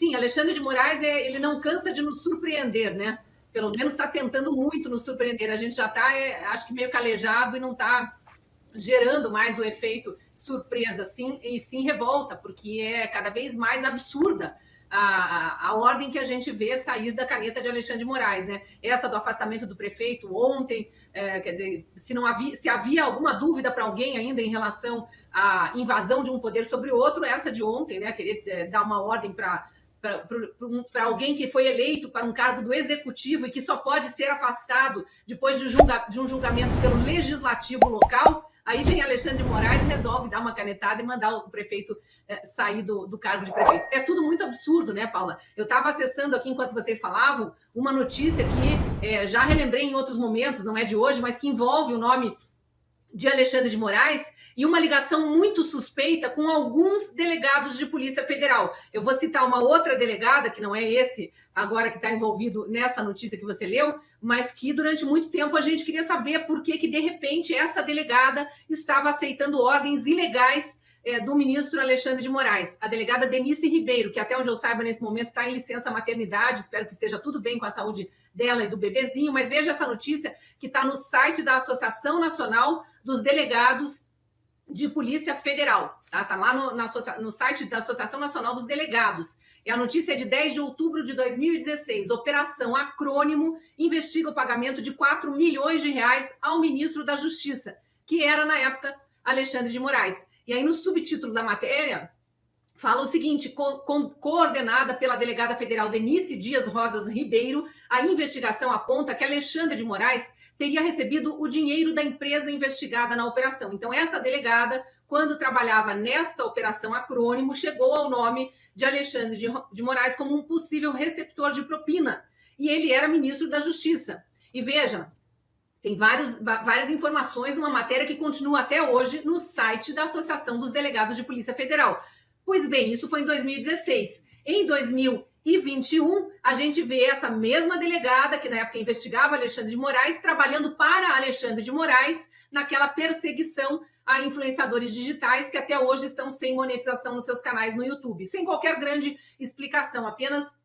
Sim, Alexandre de Moraes, ele não cansa de nos surpreender, né? Pelo menos está tentando muito nos surpreender. A gente já está, acho que meio calejado e não está gerando mais o efeito surpresa, sim, e sim revolta, porque é cada vez mais absurda a ordem que a gente vê sair da caneta de Alexandre de Moraes, né? Essa do afastamento do prefeito ontem, quer dizer, se havia alguma dúvida para alguém ainda em relação à invasão de um poder sobre o outro, essa de ontem, né? Querer dar uma ordem para alguém que foi eleito para um cargo do executivo e que só pode ser afastado depois de um julgamento pelo legislativo local. Aí vem Alexandre de Moraes e resolve dar uma canetada e mandar o prefeito sair do cargo de prefeito. É tudo muito absurdo, né, Paula? Eu estava acessando aqui, enquanto vocês falavam, uma notícia que já relembrei em outros momentos, não é de hoje, mas que envolve o nome de Alexandre de Moraes e uma ligação muito suspeita com alguns delegados de Polícia Federal. Eu vou citar uma outra delegada, que não é esse agora que está envolvido nessa notícia que você leu, mas que durante muito tempo a gente queria saber por que de repente essa delegada estava aceitando ordens ilegais do ministro Alexandre de Moraes. A delegada Denise Ribeiro, que até onde eu saiba nesse momento está em licença maternidade, espero que esteja tudo bem com a saúde dela e do bebezinho, mas veja essa notícia que está no site da Associação Nacional dos Delegados de Polícia Federal. Tá lá no site da Associação Nacional dos Delegados. E a notícia é de 10 de outubro de 2016. Operação Acrônimo investiga o pagamento de 4 milhões de reais ao ministro da Justiça, que era, na época, Alexandre de Moraes. E aí, no subtítulo da matéria, fala o seguinte: coordenada pela delegada federal Denise Dias Rosas Ribeiro, a investigação aponta que Alexandre de Moraes teria recebido o dinheiro da empresa investigada na operação. Então, essa delegada, quando trabalhava nesta operação Acrônimo, chegou ao nome de Alexandre de Moraes como um possível receptor de propina. E ele era ministro da Justiça. E veja, tem várias informações numa matéria que continua até hoje no site da Associação dos Delegados de Polícia Federal. Pois bem, isso foi em 2016. Em 2021, a gente vê essa mesma delegada, que na época investigava Alexandre de Moraes, trabalhando para Alexandre de Moraes naquela perseguição a influenciadores digitais que até hoje estão sem monetização nos seus canais no YouTube. Sem qualquer grande explicação, apenas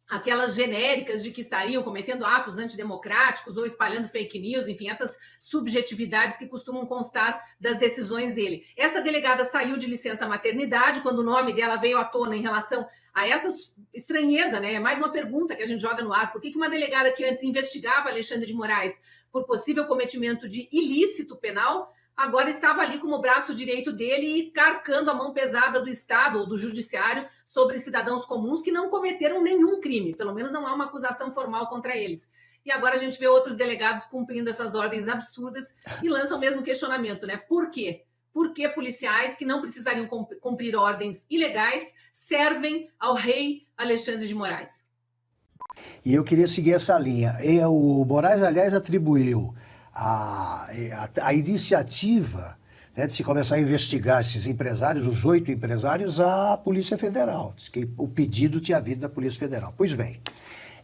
aquelas genéricas de que estariam cometendo atos antidemocráticos ou espalhando fake news, enfim, essas subjetividades que costumam constar das decisões dele. Essa delegada saiu de licença maternidade quando o nome dela veio à tona em relação a essa estranheza, né? É mais uma pergunta que a gente joga no ar. Por que uma delegada que antes investigava Alexandre de Moraes por possível cometimento de ilícito penal agora estava ali como braço direito dele e carcando a mão pesada do Estado ou do Judiciário sobre cidadãos comuns que não cometeram nenhum crime, pelo menos não há uma acusação formal contra eles. E agora a gente vê outros delegados cumprindo essas ordens absurdas e lançam o mesmo questionamento, né? Por quê? Por que policiais que não precisariam cumprir ordens ilegais servem ao rei Alexandre de Moraes? E eu queria seguir essa linha. O Moraes, aliás, atribuiu a iniciativa, né, de se começar a investigar esses empresários, os 8 empresários, à Polícia Federal. Diz que o pedido tinha vindo da Polícia Federal. Pois bem,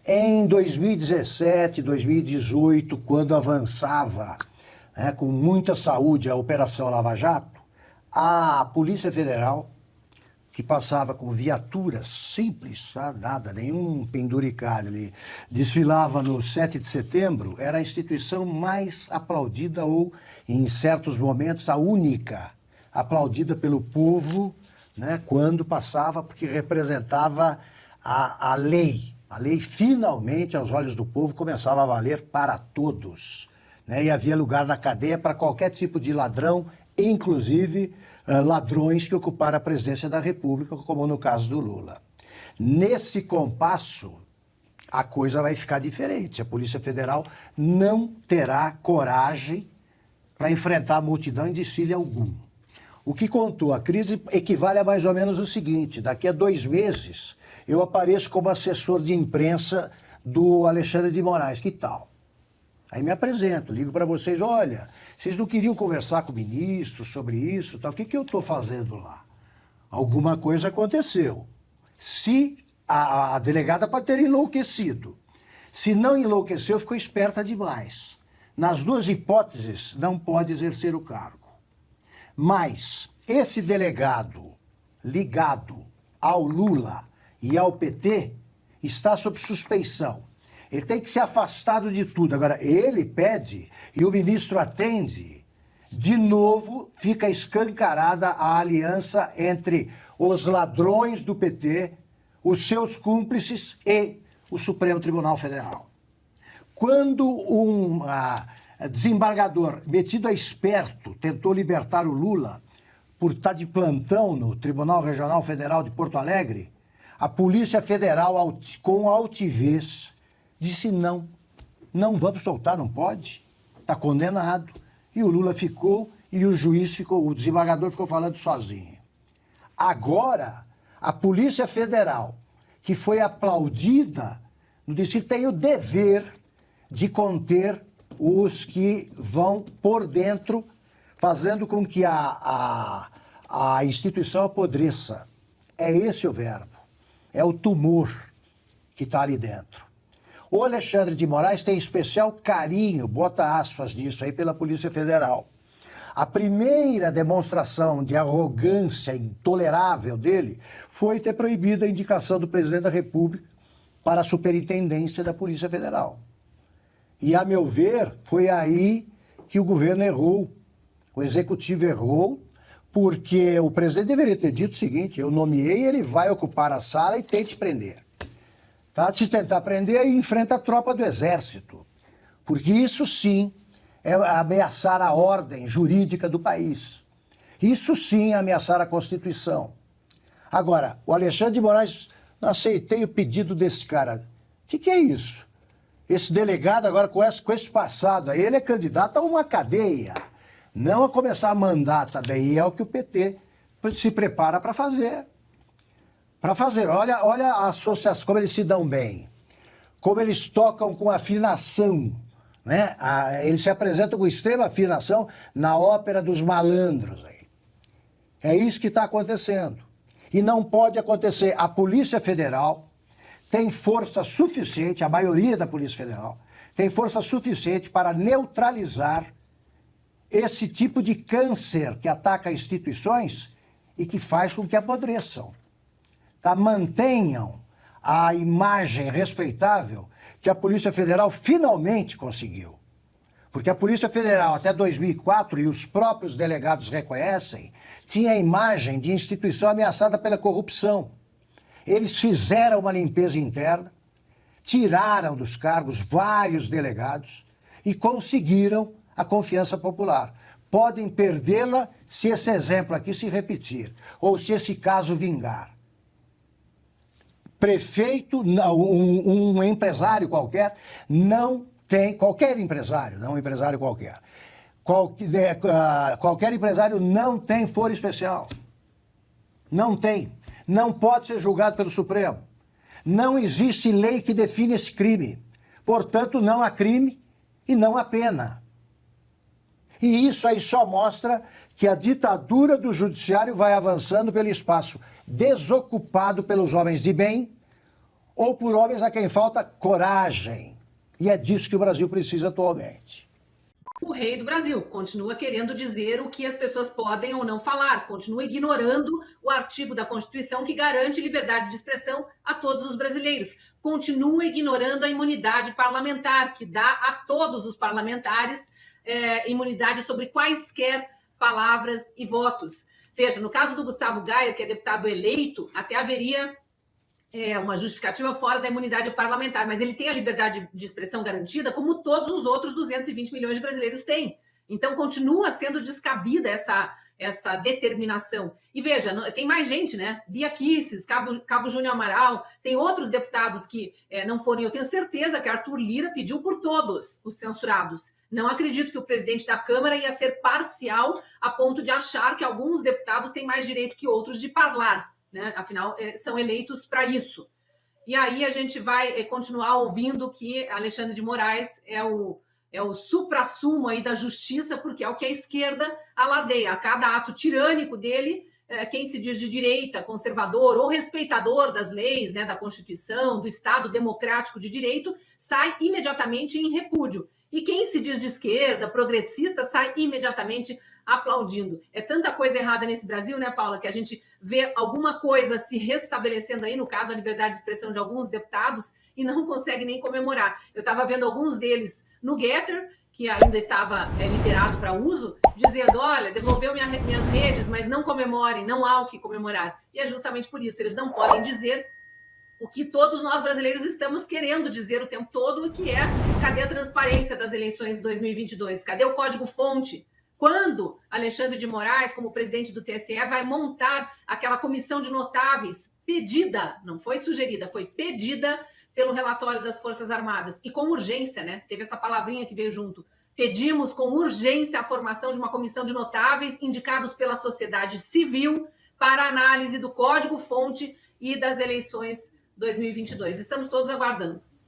em 2017, 2018, quando avançava, né, com muita saúde a Operação Lava Jato, a Polícia Federal, que passava com viaturas simples, tá? Nada, nenhum penduricalho ali, desfilava no 7 de setembro, era a instituição mais aplaudida ou, em certos momentos, a única aplaudida pelo povo, né, quando passava, porque representava a lei. A lei, finalmente, aos olhos do povo, começava a valer para todos, né? E havia lugar na cadeia para qualquer tipo de ladrão, inclusive ladrões que ocuparam a presidência da República, como no caso do Lula. Nesse compasso, a coisa vai ficar diferente. A Polícia Federal não terá coragem para enfrentar a multidão em desfile algum. O que contou a crise equivale a mais ou menos o seguinte: daqui a 2 meses eu apareço como assessor de imprensa do Alexandre de Moraes, que tal? Aí me apresento, ligo para vocês: olha, vocês não queriam conversar com o ministro sobre isso, tal? O que eu estou fazendo lá? Alguma coisa aconteceu. Se a delegada pode ter enlouquecido. Se não enlouqueceu, ficou esperta demais. Nas 2 hipóteses, não pode exercer o cargo. Mas esse delegado ligado ao Lula e ao PT está sob suspeição. Ele tem que ser afastado de tudo. Agora, ele pede e o ministro atende. De novo, fica escancarada a aliança entre os ladrões do PT, os seus cúmplices e o Supremo Tribunal Federal. Quando um desembargador metido a esperto tentou libertar o Lula por estar de plantão no Tribunal Regional Federal de Porto Alegre, a Polícia Federal, com altivez, disse não vamos soltar, não pode, está condenado. E o Lula ficou e o juiz ficou, o desembargador ficou falando sozinho. Agora, a Polícia Federal, que foi aplaudida no distrito, tem o dever de conter os que vão por dentro, fazendo com que a instituição apodreça. É esse o verbo. É o tumor que está ali dentro. O Alexandre de Moraes tem especial carinho, bota aspas nisso aí, pela Polícia Federal. A primeira demonstração de arrogância intolerável dele foi ter proibido a indicação do presidente da República para a superintendência da Polícia Federal. E, a meu ver, foi aí que o governo errou, o executivo errou, porque o presidente deveria ter dito o seguinte: eu nomeei, ele vai ocupar a sala e tente prender. Tá? Se tentar prender, aí enfrenta a tropa do exército. Porque isso sim é ameaçar a ordem jurídica do país. Isso sim é ameaçar a Constituição. Agora, o Alexandre de Moraes, não aceitei o pedido desse cara. O que é isso? Esse delegado agora com esse passado, ele é candidato a uma cadeia. Não a começar a mandar também. E é o que o PT se prepara para fazer. Olha a associação, como eles se dão bem. Como eles tocam com afinação. Né? Eles se apresentam com extrema afinação na ópera dos malandros. Aí. É isso que está acontecendo. E não pode acontecer. A Polícia Federal tem força suficiente, a maioria da Polícia Federal, tem força suficiente para neutralizar esse tipo de câncer que ataca instituições e que faz com que apodreçam. Tá? Mantenham a imagem respeitável que a Polícia Federal finalmente conseguiu. Porque a Polícia Federal, até 2004, e os próprios delegados reconhecem, tinha a imagem de instituição ameaçada pela corrupção. Eles fizeram uma limpeza interna, tiraram dos cargos vários delegados e conseguiram a confiança popular. Podem perdê-la se esse exemplo aqui se repetir, ou se esse caso vingar. Prefeito, um empresário qualquer, não tem, qualquer empresário, não um empresário qualquer, qualquer empresário não tem foro especial. Não tem. Não pode ser julgado pelo Supremo. Não existe lei que define esse crime. Portanto, não há crime e não há pena. E isso aí só mostra que a ditadura do judiciário vai avançando pelo espaço desocupado pelos homens de bem ou por homens a quem falta coragem. E é disso que o Brasil precisa atualmente. O rei do Brasil continua querendo dizer o que as pessoas podem ou não falar, continua ignorando o artigo da Constituição que garante liberdade de expressão a todos os brasileiros, continua ignorando a imunidade parlamentar, que dá a todos os parlamentares imunidade sobre quaisquer palavras e votos. Veja, no caso do Gustavo Gayer, que é deputado eleito, até haveria uma justificativa fora da imunidade parlamentar, mas ele tem a liberdade de expressão garantida, como todos os outros 220 milhões de brasileiros têm. Então, continua sendo descabida essa determinação. E veja, tem mais gente, né? Bia Kicis, Cabo Júnior Amaral, tem outros deputados que não foram. Eu tenho certeza que Arthur Lira pediu por todos os censurados. Não acredito que o presidente da Câmara ia ser parcial a ponto de achar que alguns deputados têm mais direito que outros de falar. Né? Afinal, são eleitos para isso. E aí a gente vai continuar ouvindo que Alexandre de Moraes é o suprassumo aí da justiça, porque é o que a esquerda alardeia. A cada ato tirânico dele, quem se diz de direita, conservador ou respeitador das leis, né, da Constituição, do Estado democrático de direito, sai imediatamente em repúdio. E quem se diz de esquerda, progressista, sai imediatamente aplaudindo. É tanta coisa errada nesse Brasil, né, Paula, que a gente vê alguma coisa se restabelecendo aí, no caso, a liberdade de expressão de alguns deputados, e não consegue nem comemorar. Eu estava vendo alguns deles no Getter, que ainda estava liberado para uso, dizendo, olha, devolveu minhas redes, mas não comemorem, não há o que comemorar. E é justamente por isso, eles não podem dizer o que todos nós brasileiros estamos querendo dizer o tempo todo, que é, cadê a transparência das eleições de 2022? Cadê o código-fonte? Quando Alexandre de Moraes, como presidente do TSE, vai montar aquela comissão de notáveis pedida, não foi sugerida, foi pedida pelo relatório das Forças Armadas, e com urgência, né? Teve essa palavrinha que veio junto. Pedimos com urgência a formação de uma comissão de notáveis indicados pela sociedade civil para análise do código-fonte e das eleições 2022. Estamos todos aguardando.